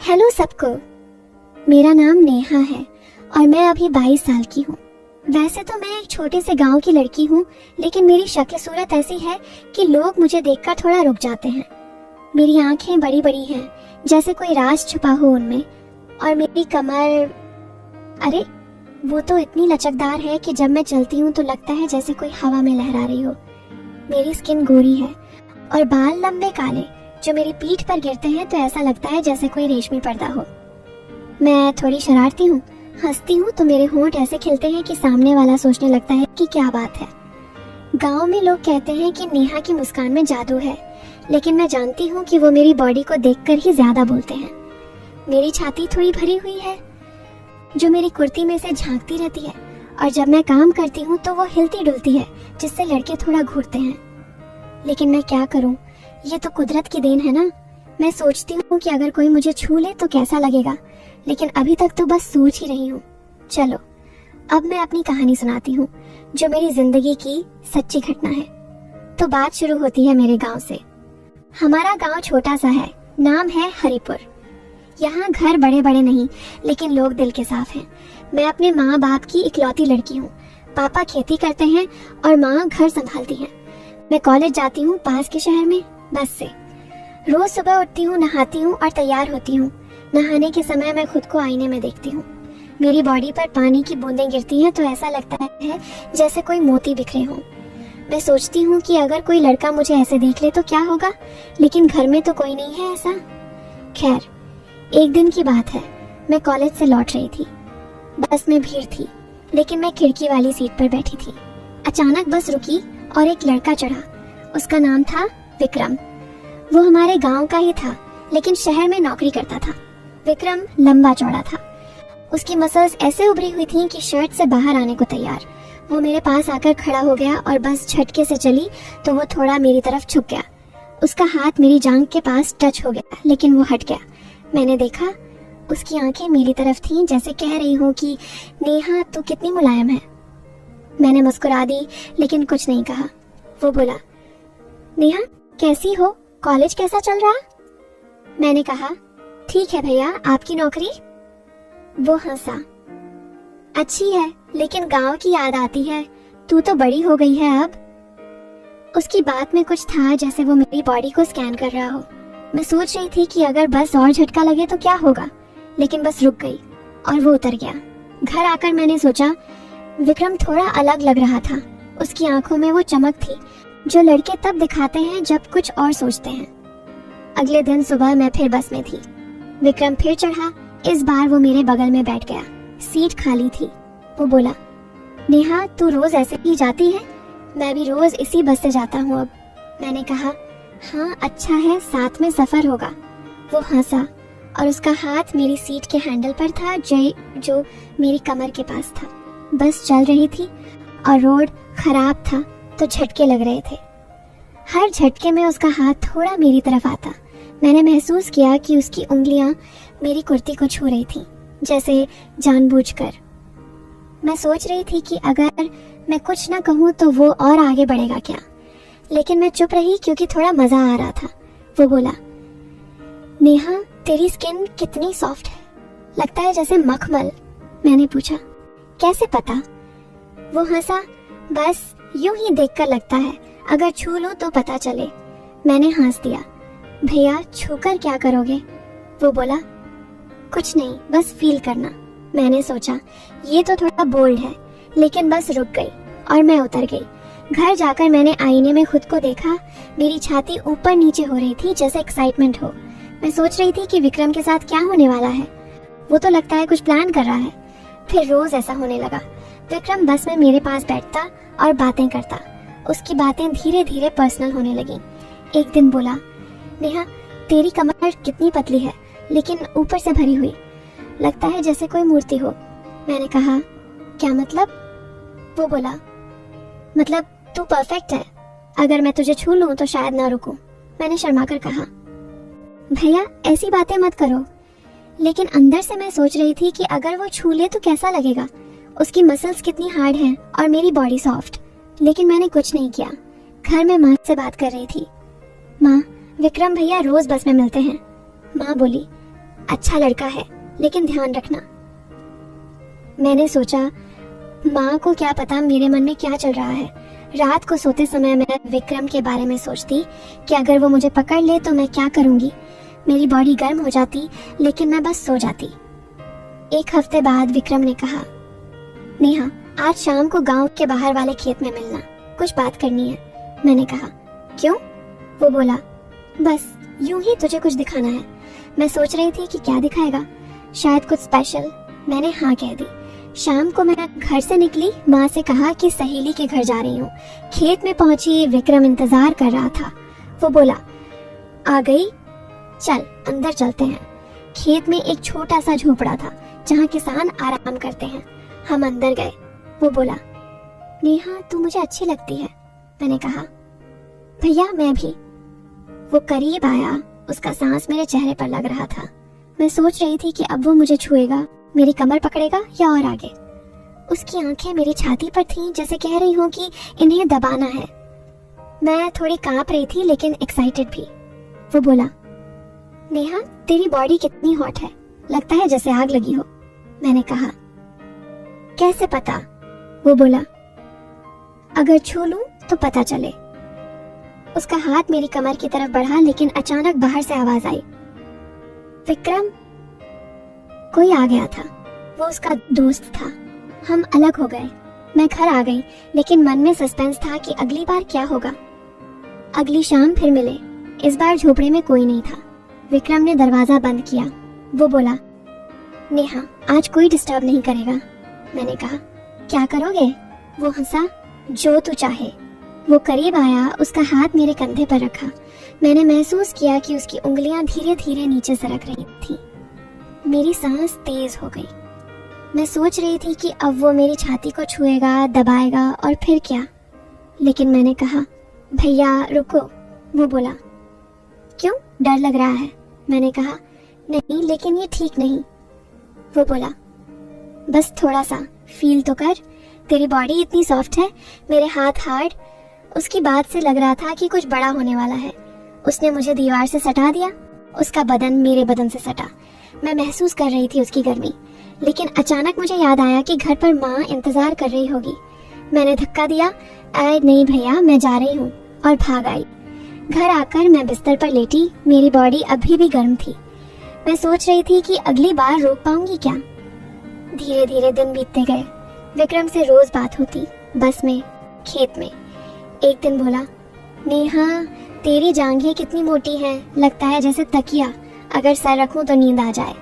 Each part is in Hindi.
हेलो सबको, मेरा नाम नेहा है और मैं अभी 22 साल की हूँ। वैसे तो मैं एक छोटे से गांव की लड़की हूँ, लेकिन मेरी शक्ल सूरत ऐसी है कि लोग मुझे देखकर थोड़ा रुक जाते हैं। मेरी आंखें बड़ी बड़ी हैं, जैसे कोई राज छुपा हो उनमें, और मेरी कमर, अरे वो तो इतनी लचकदार है कि जब मैं चलती हूँ तो लगता है जैसे कोई हवा में लहरा रही हो। मेरी स्किन गोरी है और बाल लंबे काले जो मेरी पीठ पर गिरते हैं तो ऐसा लगता है जैसे कोई रेशमी पर्दा हो। मैं थोड़ी शरारती हूँ, हंसती हूँ तो मेरे होंठ ऐसे खिलते हैं कि सामने वाला सोचने लगता है कि क्या बात है। गांव में लोग कहते हैं कि नेहा की मुस्कान में जादू है, लेकिन मैं जानती हूँ कि वो मेरी बॉडी को देखकर ही ज्यादा बोलते हैं। मेरी छाती थोड़ी भरी हुई है जो मेरी कुर्ती में से झांकती रहती है, और जब मैं काम करती हूँ तो वो हिलती डुलती है जिससे लड़के थोड़ा घूरते हैं। लेकिन मैं क्या करूँ, ये तो कुदरत की देन है ना। मैं सोचती हूँ कि अगर कोई मुझे छू ले तो कैसा लगेगा, लेकिन अभी तक तो बस सोच ही रही हूँ। चलो अब मैं अपनी कहानी सुनाती हूँ जो मेरी जिंदगी की सच्ची घटना है। तो बात शुरू होती है मेरे गांव से। हमारा गांव छोटा सा है, नाम है हरिपुर। यहाँ घर बड़े बड़े नहीं, लेकिन लोग दिल के साफ हैं। मैं अपने माँ बाप की इकलौती लड़की हूँ। पापा खेती करते हैं और माँ घर संभालती है। मैं कॉलेज जाती हूँ पास के शहर में बस से। रोज सुबह उठती हूँ, नहाती हूँ और तैयार होती हूँ। नहाने के समय मैं खुद को आईने में देखती हूँ। मेरी बॉडी पर पानी की बूंदें गिरती हैं तो ऐसा लगता है जैसे कोई मोती बिखरे हों। मैं सोचती हूँ कि अगर कोई लड़का मुझे ऐसे देख ले तो क्या होगा, लेकिन घर में तो कोई नहीं है ऐसा। खैर, एक दिन की बात है, मैं कॉलेज से लौट रही थी। बस में भीड़ थी, लेकिन मैं खिड़की वाली सीट पर बैठी थी। अचानक बस रुकी और एक लड़का चढ़ा। उसका नाम था विक्रम। वो हमारे गांव का ही था, लेकिन शहर में नौकरी करता था। विक्रम लंबा चौड़ा था। उसकी मसल्स ऐसे उभरी हुई थीं कि शर्ट से बाहर आने को तैयार। वो मेरे पास आकर खड़ा हो गया और बस झटके से चली तो वो थोड़ा मेरी तरफ झुक गया। उसका हाथ मेरी जांघ के पास टच हो गया, लेकिन वो हट गया। मैंने देखा उसकी आंखें मेरी तरफ थीं, जैसे कह रही हूँ कि नेहा तू कितनी मुलायम है। मैंने मुस्कुरा दी, लेकिन कुछ नहीं कहा। वो बोला, नेहा कैसी हो, कॉलेज कैसा चल रहा? मैंने कहा, ठीक है भैया, आपकी नौकरी? वो हंसा, अच्छी है, लेकिन गांव की याद आती है, तू तो बड़ी हो गई है अब। उसकी बात में कुछ था जैसे वो मेरी बॉडी को स्कैन कर रहा हो। मैं सोच रही थी कि अगर बस और झटका लगे तो क्या होगा, लेकिन बस रुक गई और वो उतर गया। घर आकर मैंने सोचा, विक्रम थोड़ा अलग लग रहा था। उसकी आंखों में वो चमक थी जो लड़के तब दिखाते हैं जब कुछ और सोचते हैं। अगले दिन सुबह मैं फिर बस में थी। विक्रम फिर चढ़ा। इस बार वो मेरे बगल में बैठ गया। सीट खाली थी। वो बोला, नेहा तू रोज ऐसे ही जाती है? मैं भी रोज इसी बस से जाता हूँ अब। मैंने कहा, हाँ अच्छा है, साथ में सफर होगा। वो हंसा और उसका हाथ मेरी सीट के हैंडल पर था जो मेरी कमर के पास था। बस चल रही थी और रोड खराब था तो झटके लग रहे थे। हर झटके में उसका हाथ थोड़ा मेरी तरफ आता। मैंने महसूस किया कि उसकी उंगलियां मेरी कुर्ती को छू रही थी, जैसे जानबूझकर। मैं सोच रही थी कि अगर मैं कुछ न कहूँ तो वो और आगे बढ़ेगा क्या, लेकिन मैं चुप रही क्योंकि थोड़ा मजा आ रहा था। वो बोला, नेहा तेरी स्किन कितनी सॉफ्ट है, लगता है जैसे मखमल। मैंने पूछा, कैसे पता? वो हंसा, बस यूं ही देखकर लगता है, अगर छू लो तो पता चले। मैंने हंस दिया, भैया छूकर क्या करोगे? वो बोला, कुछ नहीं, बस फील करना। मैंने सोचा ये तो थोड़ा बोल्ड है, लेकिन बस रुक गई और मैं उतर गई। घर जाकर मैंने आईने में खुद को देखा। मेरी छाती ऊपर नीचे हो रही थी जैसे एक्साइटमेंट हो। मैं सोच रही थी कि विक्रम के साथ क्या होने वाला है। वो तो लगता है कुछ प्लान कर रहा है। फिर रोज ऐसा होने लगा। विक्रम बस में मेरे पास बैठता और बातें करता। उसकी बातें धीरे धीरे पर्सनल होने लगी। एक दिन बोला, नेहा तेरी कमर कितनी पतली है, लेकिन ऊपर से भरी हुई, लगता है जैसे कोई मूर्ति हो। मैंने कहा, क्या मतलब? वो बोला, मतलब तू परफेक्ट है, अगर मैं तुझे छू लूं तो शायद ना रुकूं। मैंने शर्मा कर कहा, भैया ऐसी बातें मत करो। लेकिन अंदर से मैं सोच रही थी कि अगर वो छू ले तो कैसा लगेगा। उसकी मसल्स कितनी हार्ड हैं और मेरी बॉडी सॉफ्ट। लेकिन मैंने कुछ नहीं किया। घर में माँ से बात कर रही थी। माँ, विक्रम भैया रोज बस में मिलते हैं। माँ बोली, अच्छा लड़का है, लेकिन ध्यान रखना। मैंने सोचा माँ को क्या पता मेरे मन में क्या चल रहा है। रात को सोते समय मैं विक्रम के बारे में सोचती कि अगर वो मुझे पकड़ ले तो मैं क्या करूंगी। मेरी बॉडी गर्म हो जाती, लेकिन मैं बस सो जाती। 1 हफ्ते बाद विक्रम ने कहा, नेहा आज शाम को गांव के बाहर वाले खेत में मिलना, कुछ बात करनी है। मैंने कहा क्यों? वो बोला बस यूं ही तुझे कुछ दिखाना है। मैं सोच रही थी कि क्या दिखाएगा, शायद कुछ स्पेशल। मैंने हाँ कह दी। शाम को मैं घर से निकली, माँ से कहा कि सहेली के घर जा रही हूँ। खेत में पहुंची, विक्रम इंतजार कर रहा था। वो बोला आ गई, चल अंदर चलते हैं। खेत में एक छोटा सा झोपड़ा था जहाँ किसान आराम करते हैं। हम अंदर गए। वो बोला नेहा तू मुझे अच्छी लगती है। मैंने कहा भैया मैं भी। वो करीब आया, उसका सांस मेरे चेहरे पर लग रहा था। मैं सोच रही थी कि अब वो मुझे छुएगा, मेरी कमर पकड़ेगा या और आगे। उसकी आंखें मेरी छाती पर थीं, जैसे कह रही हूँ कि इन्हें दबाना है। मैं थोड़ी कांप रही थी लेकिन एक्साइटेड भी। वो बोला नेहा तेरी बॉडी कितनी हॉट है, लगता है जैसे आग लगी हो। मैंने कहा कैसे पता? वो बोला अगर छू लूं तो पता चले। उसका हाथ मेरी कमर की तरफ बढ़ा, लेकिन अचानक बाहर से आवाज आई, विक्रम। कोई आ गया था, वो उसका दोस्त था। हम अलग हो गए। मैं घर आ गई, लेकिन मन में सस्पेंस था कि अगली बार क्या होगा। अगली शाम फिर मिले। इस बार झोपड़े में कोई नहीं था। विक्रम ने दरवाजा बंद किया। वो बोला नेहा आज कोई डिस्टर्ब नहीं करेगा। मैंने कहा क्या करोगे? वो हंसा, जो तू चाहे। वो करीब आया, उसका हाथ मेरे कंधे पर रखा। मैंने महसूस किया कि उसकी उंगलियां धीरे धीरे नीचे सरक रही थी। मेरी सांस तेज हो गई। मैं सोच रही थी कि अब वो मेरी छाती को छुएगा, दबाएगा और फिर क्या। लेकिन मैंने कहा भैया रुको। वो बोला क्यों, डर लग रहा है? मैंने कहा नहीं, लेकिन ये ठीक नहीं। वो बोला बस थोड़ा सा फील तो कर, तेरी बॉडी इतनी सॉफ्ट है, मेरे हाथ हार्ड। उसकी बात से लग रहा था कि कुछ बड़ा होने वाला है। उसने मुझे दीवार से सटा दिया, उसका बदन मेरे बदन से सटा। मैं महसूस कर रही थी उसकी गर्मी, लेकिन अचानक मुझे याद आया कि घर पर माँ इंतजार कर रही होगी। मैंने धक्का दिया, अरे नहीं भैया मैं जा रही हूँ, और भाग आई। घर आकर मैं बिस्तर पर लेटी, मेरी बॉडी अभी भी गर्म थी। मैं सोच रही थी कि अगली बार रोक पाऊंगी क्या। धीरे धीरे दिन बीतते गए। विक्रम से रोज बात होती, बस में, खेत में। एक दिन बोला नेहा तेरी जांघें कितनी मोटी हैं, लगता है जैसे तकिया, अगर सर रखूं तो नींद आ जाए।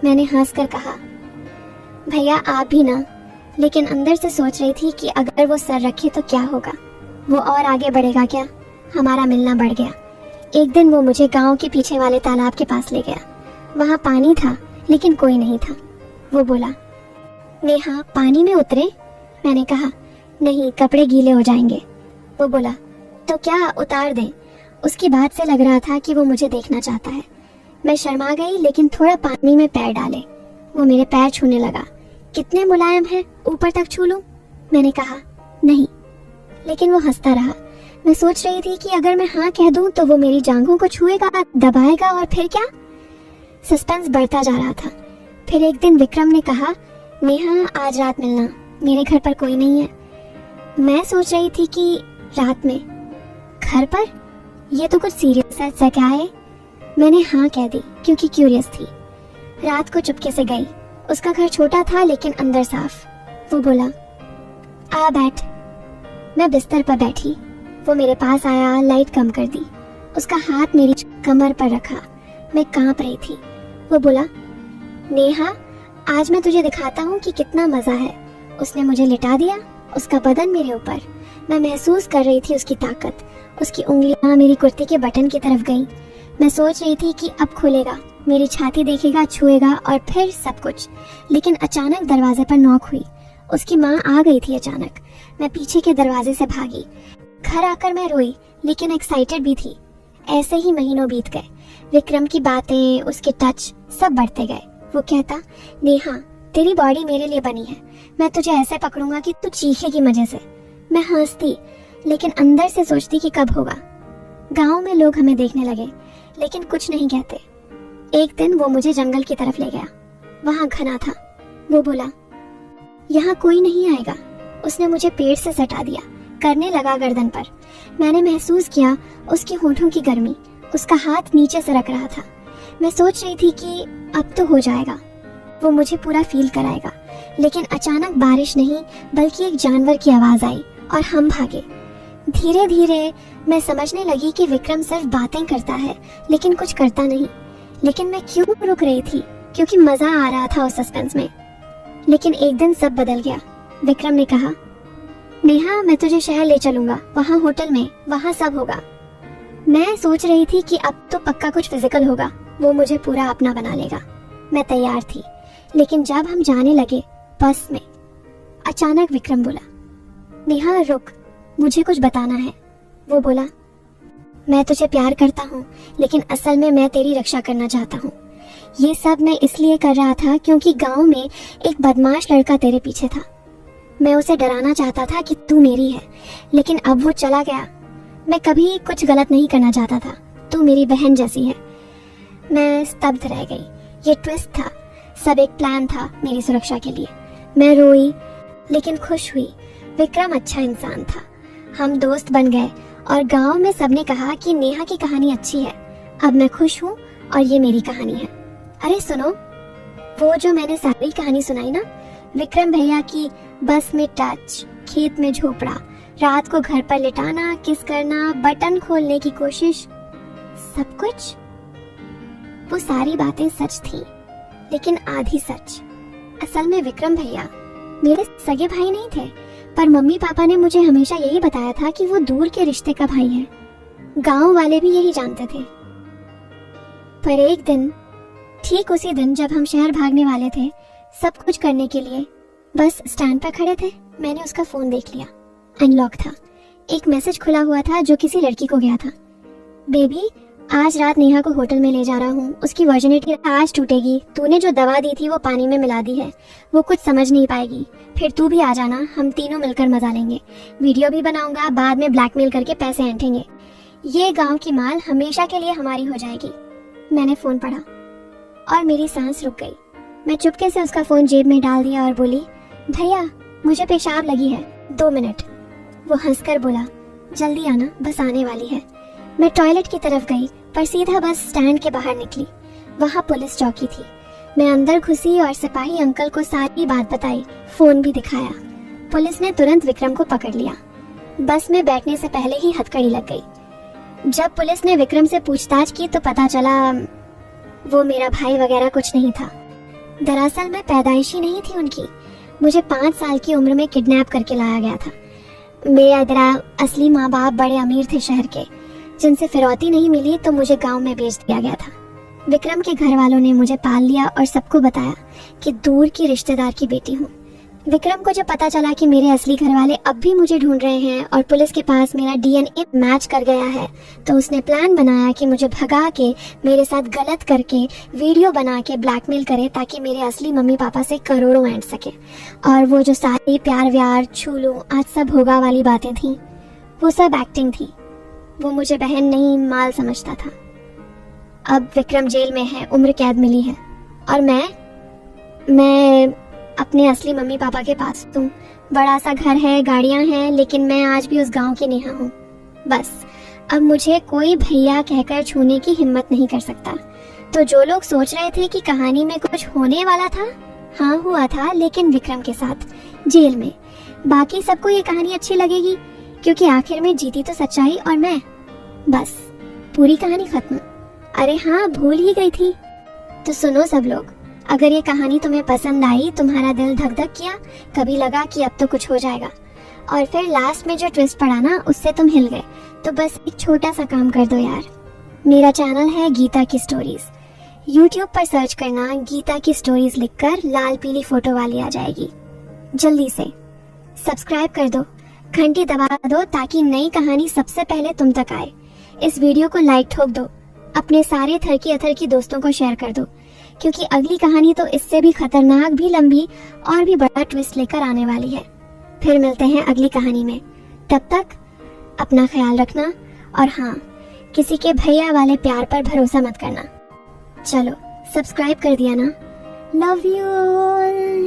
मैंने हंसकर कहा भैया आप भी ना, लेकिन अंदर से सोच रही थी कि अगर वो सर रखे तो क्या होगा, वो और आगे बढ़ेगा क्या। हमारा मिलना बढ़ गया। एक दिन वो मुझे गांव के पीछे वाले तालाब के पास ले गया। वहां पानी था, लेकिन कोई नहीं था। वो बोला नेहा पानी में उतरे? मैंने कहा नहीं, कपड़े गीले हो जाएंगे। वो बोला तो क्या उतार दें? उसकी बात से लग रहा था कि वो मुझे देखना चाहता है। मैं शर्मा गई, लेकिन थोड़ा पानी में पैर डाले। वो मेरे पैर छूने लगा। कितने मुलायम है, ऊपर तक छू लूं? मैंने कहा नहीं, लेकिन वो हंसता रहा। मैं सोच रही थी कि अगर मैं हाँ कह दूं तो वो मेरी जांघों को छुएगा, दबाएगा और फिर क्या। सस्पेंस बढ़ता जा रहा था। फिर एक दिन विक्रम ने कहा नेहा आज रात मिलना, मेरे घर पर कोई नहीं है। मैं सोच रही थी कि रात में घर पर, ये तो कुछ सीरियस है, सच क्या है? मैंने हाँ कह दी क्योंकि क्यूरियस थी। रात को चुपके से गई। उसका घर छोटा था लेकिन अंदर साफ। वो बोला आ बैठ। मैं बिस्तर पर बैठी। वो मेरे पास आया, लाइट कम कर दी। उसका हाथ मेरी कमर पर रखा। मैं कांप रही थी। वो बोला नेहा आज मैं तुझे दिखाता हूँ कि कितना मजा है। उसने मुझे लिटा दिया, उसका बदन मेरे ऊपर। मैं महसूस कर रही थी उसकी ताकत। उसकी उंगलियां मेरी कुर्ती के बटन की तरफ गईं। मैं सोच रही थी कि अब खुलेगा, मेरी छाती देखेगा, छुएगा और फिर सब कुछ। लेकिन अचानक दरवाजे पर नॉक हुई। उसकी माँ आ गई थी अचानक। मैं पीछे के दरवाजे से भागी। घर आकर मैं रोई, लेकिन एक्साइटेड भी थी। ऐसे ही महीनों बीत गए। विक्रम की बातें, उसके टच सब बढ़ते गए। वो कहता नेहा तेरी बॉडी मेरे लिए बनी है, मैं तुझे ऐसे पकड़ूंगा कि तू चीखेगी मजे से। मैं हंसती, लेकिन अंदर से सोचती कि कब होगा। गांव में लोग हमें देखने लगे, लेकिन कुछ नहीं कहते। एक दिन वो मुझे जंगल की तरफ ले गया। वहां घना था। वो बोला, यहाँ कोई नहीं आएगा। उसने मुझे पेड़ से सटा दिया, करने लगा गर्दन पर। मैंने महसूस किया उसके होठों की गर्मी। उसका हाथ नीचे सरक रहा था। मैं सोच रही थी कि अब तो हो जाएगा, वो मुझे पूरा फील कराएगा। लेकिन अचानक बारिश नहीं बल्कि एक जानवर की आवाज आई और हम भागे। धीरे धीरे मैं समझने लगी कि विक्रम सिर्फ बातें करता है लेकिन कुछ करता नहीं। लेकिन मैं क्यों रुक रही थी? क्योंकि मजा आ रहा था उस सस्पेंस में। लेकिन एक दिन सब बदल गया। विक्रम ने कहा, नेहा मैं तुझे शहर ले चलूंगा, वहाँ होटल में, वहाँ सब होगा। मैं सोच रही थी कि अब तो पक्का कुछ फिजिकल होगा, वो मुझे पूरा अपना बना लेगा। मैं तैयार थी। लेकिन जब हम जाने लगे बस में, अचानक विक्रम बोला, नेहा रुक, मुझे कुछ बताना है। वो बोला, मैं तुझे प्यार करता हूँ लेकिन असल में मैं तेरी रक्षा करना चाहता हूँ। ये सब मैं इसलिए कर रहा था क्योंकि गांव में एक बदमाश लड़का तेरे पीछे था। मैं उसे डराना चाहता था कि तू मेरी है, लेकिन अब वो चला गया। मैं कभी कुछ गलत नहीं करना चाहता था, तू मेरी बहन जैसी है। मैं स्तब्ध रह गई। ये ट्विस्ट था, सब एक प्लान था मेरी सुरक्षा के लिए। मैं रोई लेकिन खुश हुई। विक्रम अच्छा इंसान था। हम दोस्त बन गए और गांव में सबने कहा कि नेहा की कहानी अच्छी है। अब मैं खुश हूँ और ये मेरी कहानी है। अरे सुनो, वो जो मैंने सारी कहानी सुनाई ना, विक्रम भैया की बस में टच, खेत में झोपड़ा, रात को घर पर लिटाना, किस करना, बटन खोलने की कोशिश, सब कुछ, वो सारी बातें सच थी, लेकिन आधी सच। असल में विक्रम भैया मेरे सगे भाई नहीं थे, पर मम्मी पापा ने मुझे हमेशा यही बताया था कि वो दूर के रिश्ते का भाई है। गांव वाले भी यही जानते थे। पर एक दिन, ठीक उसी दिन जब हम शहर भागने वाले थे सब कुछ करने के लिए, बस स्टैंड पर खड़े थे, मैंने उसका फोन देख लिया। अनलॉक था। एक मैसेज खुला हुआ था जो किसी लड़की को गया था। बेबी, आज रात नेहा को होटल में ले जा रहा हूँ, उसकी वर्जिनिटी आज टूटेगी। तूने जो दवा दी थी वो पानी में मिला दी है, वो कुछ समझ नहीं पाएगी। फिर तू भी आ जाना, हम तीनों मिलकर मजा लेंगे। वीडियो भी बनाऊंगा, बाद में ब्लैकमेल करके पैसे ऐंठेंगे। ये गांव की माल हमेशा के लिए हमारी हो जाएगी। मैंने फोन पढ़ा और मेरी सांस रुक गई। मैं चुपके से उसका फोन जेब में डाल दिया और बोली, भैया मुझे पेशाब लगी है, 2 मिनट। वो हंसकर बोला, जल्दी आना, बस आने वाली है। मैं टॉयलेट की तरफ गई पर सीधा बस स्टैंड के बाहर निकली। वहाँ पुलिस चौकी थी। मैं अंदर घुसी और सिपाही अंकल को सारी बात बताई, फोन भी दिखाया। पुलिस ने तुरंत विक्रम को पकड़ लिया। बस में बैठने से पहले ही हथकड़ी लग गई। जब पुलिस ने विक्रम से पूछताछ की तो पता चला वो मेरा भाई वगैरह कुछ नहीं था। दरअसल मैं पैदाइशी नहीं थी उनकी। मुझे 5 साल की उम्र में किडनैप करके लाया गया था। मेरा असली माँ बाप बड़े अमीर थे शहर के, जिनसे फिरौती नहीं मिली तो मुझे गांव में भेज दिया गया था। विक्रम के घर वालों ने मुझे पाल लिया और सबको बताया कि दूर की रिश्तेदार की बेटी हूँ। विक्रम को जब पता चला कि मेरे असली घर वाले अब भी मुझे ढूंढ रहे हैं और पुलिस के पास मेरा डीएनए मैच कर गया है, तो उसने प्लान बनाया कि मुझे भगा के, मेरे साथ गलत करके, वीडियो बना के ब्लैकमेल करे ताकि मेरे असली मम्मी पापा से करोड़ों ऐंठ सके। और वो जो सारी प्यार व्यार, छू लूं, आज सब होगा वाली बातें थी, वो सब एक्टिंग थी। वो मुझे बहन नहीं माल समझता था। अब विक्रम जेल में है, उम्र कैद मिली है और मैं अपने असली मम्मी पापा के पास हूँ। बड़ा सा घर है, गाड़ियाँ हैं, लेकिन मैं आज भी उस गांव की नेहा हूँ। बस अब मुझे कोई भैया कहकर छूने की हिम्मत नहीं कर सकता। तो जो लोग सोच रहे थे कि कहानी में कुछ होने वाला था, हाँ हुआ था, लेकिन विक्रम के साथ, जेल में। बाकी सबको ये कहानी अच्छी लगेगी क्योंकि आखिर में जीती तो सच्चाई और मैं। बस पूरी कहानी खत्म। अरे हाँ, भूल ही गई थी। तो सुनो सब लोग, अगर ये कहानी तुम्हें पसंद आई, तुम्हारा दिल धक धक किया, कभी लगा कि अब तो कुछ हो जाएगा, और फिर लास्ट में जो ट्विस्ट पड़ा ना उससे तुम हिल गए, तो बस एक छोटा सा काम कर दो यार। मेरा चैनल है गीता की स्टोरीज। यूट्यूब पर सर्च करना, गीता की स्टोरीज लिखकर लाल पीली फोटो वाली आ जाएगी। जल्दी से सब्सक्राइब कर दो, घंटी दबा दो ताकि नई कहानी सबसे पहले तुम तक आए। इस वीडियो को लाइक ठोक दो, अपने सारे थरकी अथरकी दोस्तों को शेयर कर दो, क्योंकि अगली कहानी तो इससे भी खतरनाक, भी लंबी और भी बड़ा ट्विस्ट लेकर आने वाली है। फिर मिलते हैं अगली कहानी में। तब तक अपना ख्याल रखना और हाँ, किसी के भैया वाले प्यार पर भरोसा मत करना। चलो सब्सक्राइब कर दिया ना। Love you.